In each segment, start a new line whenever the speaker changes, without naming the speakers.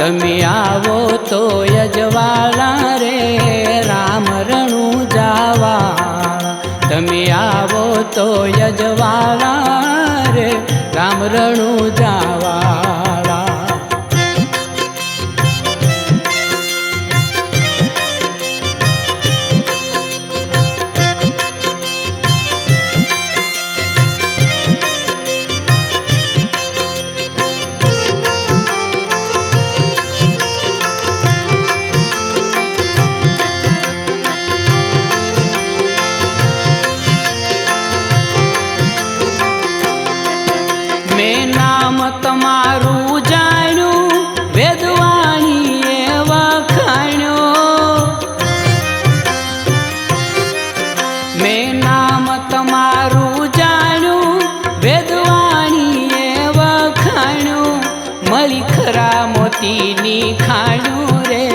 તમે આવો તો યજવાળા રે રામ રણુજાવાળા તમે આવો તો યજવાળા રે રામ રણુજાવાળા મેં નામ તમારું જાણ્યું વેદવાણીએ વખાણ્યો મેં નામ તમારું જાણ્યું વેદવાણીએ વખાણ્યું મળી ખરા મોતીની ખાણ્યું રે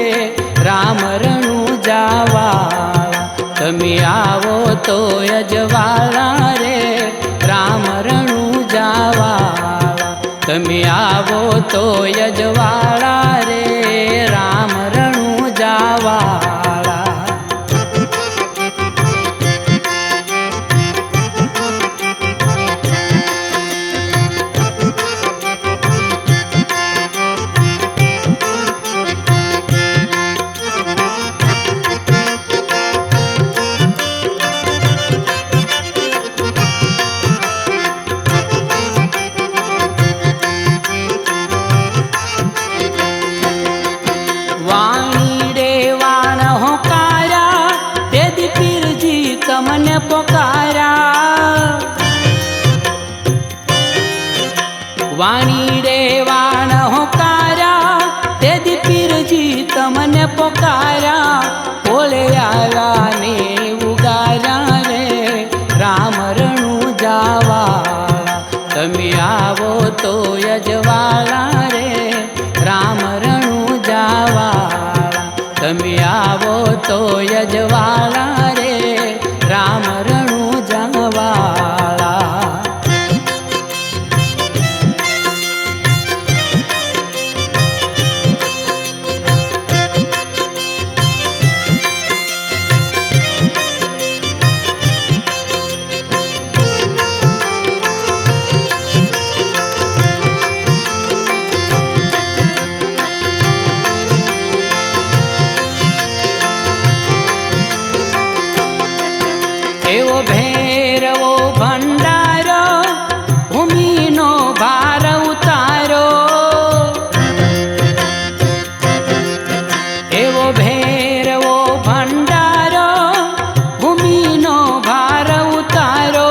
રામ રણુજાવાળા તમે આવો તો યજવાળા રે રામ રણુજાવાળા તમે આવો તો યજવાળા રે રામ રણુજાવાળા તમને પોકારા વાણી રે વાણ હોકારા તે દી પીરજી તમને પોકારા ઓલે આવ્યા ને ઉગારા રે રામ રણુજાવાળા તમે આવો તો યજવાળા રે રામ રણુજાવાળા તમે આવો તો યજવાળા રે રામ રણુજાવાળા એવો ભૈરવો ભંડારો ભૂમિનો ભાર ઉતારો એવો ભૈરવો ભંડારો ભૂમિનો ભાર ઉતારો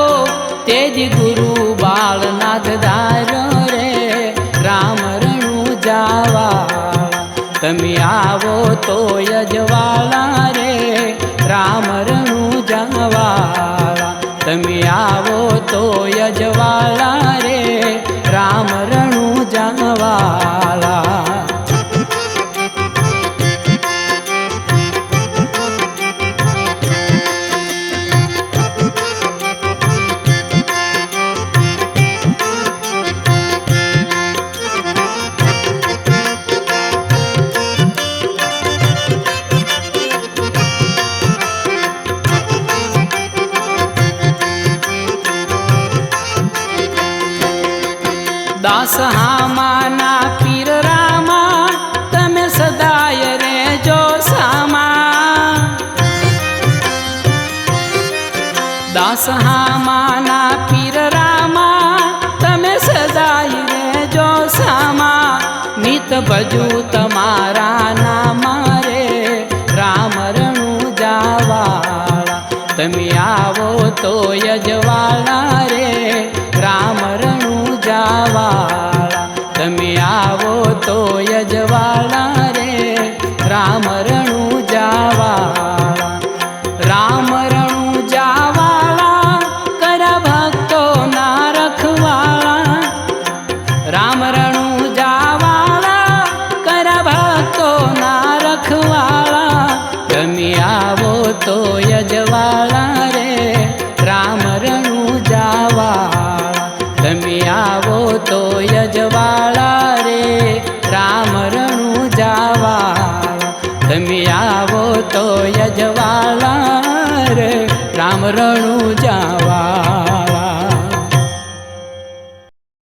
તેજ ગુરુ બાળનાથ ધારો રે રામ રણુજાવાળા તમે આવો તો યજવાળા રે રામ રણુજાવાળા તમે આવો તો યજવાળા રે રામ રણુજાવાળા દાસ હામાના પીર રામા તમે સદાય રેજો સામા દાસ હામાના પીર રામા તમે સદાય રેજો સામા નિત ભજુ તમારા નામા રે રામ રણુજાવાળા તમે આવો તો યજવાળા રે રામ રણુજાવાળા તમે આવો તો યજવાળા રે રામ રણુજાવાળા રામ રણુજાવાળા કર ભક્તો ના રખવાળા રામ રણુજાવાળા કર ભક્તો ના રખવાળા તમે આવો તો યજવાળા રે રામ રણુજાવાળા તમે આવો તો યજવાળા રે રામ રણુજાવાળા જાવાળા તમે આવો તો યજવાળા રે રામ રણું જાવા